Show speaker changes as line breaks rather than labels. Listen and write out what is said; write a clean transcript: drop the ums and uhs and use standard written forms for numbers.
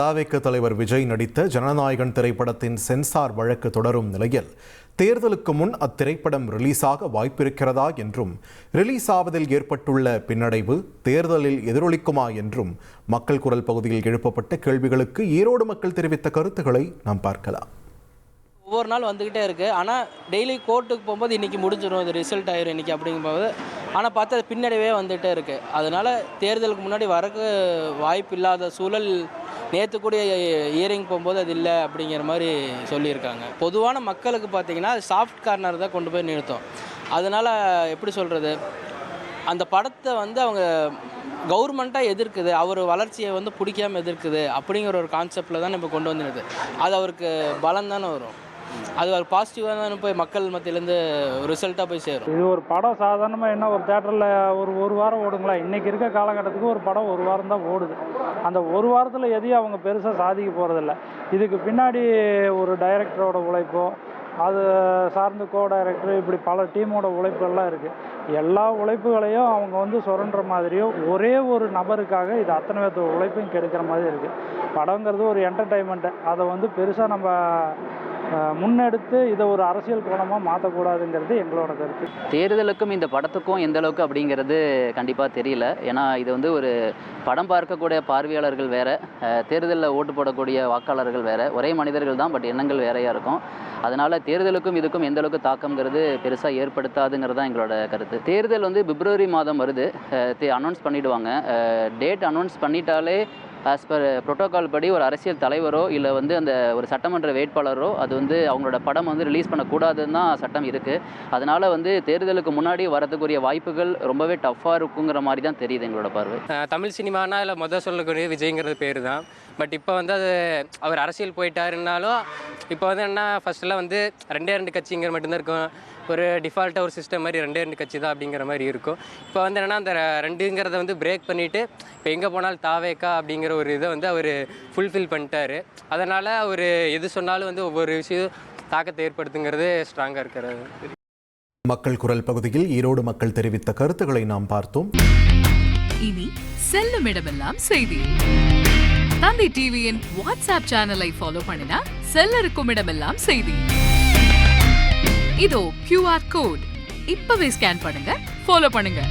தவிக தலைவர் விஜய் நடித்த ஜனநாயகன் திரைப்படத்தின் சென்சார் வழக்கு தொடரும் நிலையில் தேர்தலுக்கு முன் அத்திரைப்படம் ரிலீஸாக வாய்ப்பிருக்கிறதா என்றும் ரிலீஸ் ஆவதில் ஏற்பட்டுள்ள பின்னடைவு தேர்தலில் எதிரொலிக்குமா என்றும் மக்கள் குரல் பகுதியில் எழுப்பப்பட்ட கேள்விகளுக்கு ஈரோடு மக்கள் தெரிவித்த கருத்துக்களை நாம் பார்க்கலாம்.
ஒவ்வொரு நாள் வந்துக்கிட்டே இருக்குது. ஆனால் டெய்லி கோர்ட்டுக்கு போகும்போது இன்றைக்கி முடிஞ்சிடும், இது ரிசல்ட் ஆயிரும் இன்றைக்கி அப்படிங்கும்போது, ஆனால் பார்த்தா அது பின்னடைவே வந்துகிட்டே இருக்குது. அதனால் தேர்தலுக்கு முன்னாடி வரக்கு வாய்ப்பு இல்லாத சூழல் நேற்று கூட இயரிங் போகும்போது அது இல்லை அப்படிங்கிற மாதிரி சொல்லியிருக்காங்க. பொதுவான மக்களுக்கு பார்த்திங்கன்னா அது சாஃப்ட் கார்னர் தான் கொண்டு போய் நிறுத்தும். அதனால் எப்படி சொல்கிறது, அந்த படத்தை அவங்க கவர்மெண்ட்டாக எதிர்க்குது, அவர் வளர்ச்சியை பிடிக்காமல் எதிர்க்குது அப்படிங்கிற ஒரு கான்செப்டில் தான் இப்போ கொண்டு வந்துடுது. அது அவருக்கு பலம் தானே வரும், அது ஒரு பாசிட்டிவாக தானே போய் மக்கள் மத்தியிலேருந்து ரிசல்ட்டாக போய் சேரும்.
இது ஒரு படம் சாதாரணமாக என்ன ஒரு தேட்டரில் ஒரு வாரம் ஓடுங்களா, இன்றைக்கி இருக்க காலகட்டத்துக்கு ஒரு படம் ஒரு வாரம் தான் ஓடுது. அந்த ஒரு வாரத்தில் எதையும் அவங்க பெருசாக சாதிக்க போகிறதில்ல. இதுக்கு பின்னாடி ஒரு டைரக்டரோட உழைப்போ, அது சார்ந்த கோ டைரக்டர், இப்படி பல டீமோட உழைப்புகள்லாம் இருக்குது. எல்லா உழைப்புகளையும் அவங்க சுரண்டுற மாதிரியோ ஒரே ஒரு நபருக்காக இது அத்தனை பேர்த்த உழைப்பையும் கெடுக்கிற மாதிரி இருக்குது. படங்கிறது ஒரு என்டர்டைன்மெண்ட்டு, அதை பெருசாக நம்ம முன்னெடுத்து இதை ஒரு அரசியல் கோணமாக மாற்றக்கூடாதுங்கிறது எங்களோட கருத்து.
தேர்தலுக்கும் இந்த படத்துக்கும் எந்த அளவுக்கு அப்படிங்கிறது கண்டிப்பாக தெரியல. ஏன்னா இது ஒரு படம் பார்க்கக்கூடிய பார்வையாளர்கள் வேறு, தேர்தலில் ஓட்டு போடக்கூடிய வாக்காளர்கள் வேறு, ஒரே மனிதர்கள் தான், பட் எண்ணங்கள் வேறையாக இருக்கும். அதனால் தேர்தலுக்கும் இதுக்கும் எந்த அளவுக்கு தாக்கம்ங்கிறது பெருசாக ஏற்படுத்தாதுங்கிறது தான் எங்களோட கருத்து. தேர்தல் பிப்ரவரி மாதம் வருது, அனௌன்ஸ் பண்ணிவிடுவாங்க. டேட் அனௌன்ஸ் பண்ணிட்டாலே ஆஸ் பர் ப்ரோட்டோகால் படி ஒரு அரசியல் தலைவரோ இல்லை அந்த ஒரு சட்டமன்ற வேட்பாளரோ அது அவங்களோட படம் ரிலீஸ் பண்ணக்கூடாதுன்னு தான் சட்டம் இருக்குது. அதனால் தேர்தலுக்கு முன்னாடி வரதுக்குரிய வாய்ப்புகள் ரொம்பவே டஃப்பாக இருக்குங்கிற மாதிரி தான் தெரியுது எங்களோட பார்வை.
தமிழ் சினிமானா இல்லை சொல்லக்கூடிய விஜய்ங்கிறது பேர் தான். பட் இப்போ அது அவர் அரசியல் போயிட்டாருனாலும் இப்போ என்ன ஃபஸ்ட்டெல்லாம் ரெண்டு கட்சிங்கிற மட்டும்தான் இருக்கும். ஒரு டிஃபால்ட்டாக ஒரு சிஸ்டம் மாதிரி ரெண்டு கட்சி தான் அப்படிங்கிற மாதிரி இருக்கும். இப்போ என்னென்னா அந்த ரெண்டுங்கிறத பிரேக் பண்ணிவிட்டு இப்போ எங்கே போனாலும் தாவேக்கா அப்படிங்கிற ஒரு இதை அவர் ஃபுல்ஃபில் பண்ணிட்டாரு. அதனால் அவர் எது சொன்னாலும் ஒவ்வொரு விஷயம் தாக்கத்தை ஏற்படுத்துங்கிறது ஸ்ட்ராங்காக இருக்கிறது.
மக்கள் குரல் பகுதியில் ஈரோடு மக்கள் தெரிவித்த கருத்துக்களை நாம் பார்த்தோம்.
இனி செல்லும் இடமெல்லாம் செய்தி. தந்தை டிவியின் வாட்ஸ்அப் சேனலை ஃபாலோ பண்ணினா செல்லருக்கும் இடமெல்லாம் செய்தி. இதோ QR கோட் இப்பவே ஸ்கேன் பண்ணுங்க, ஃபாலோ பண்ணுங்க.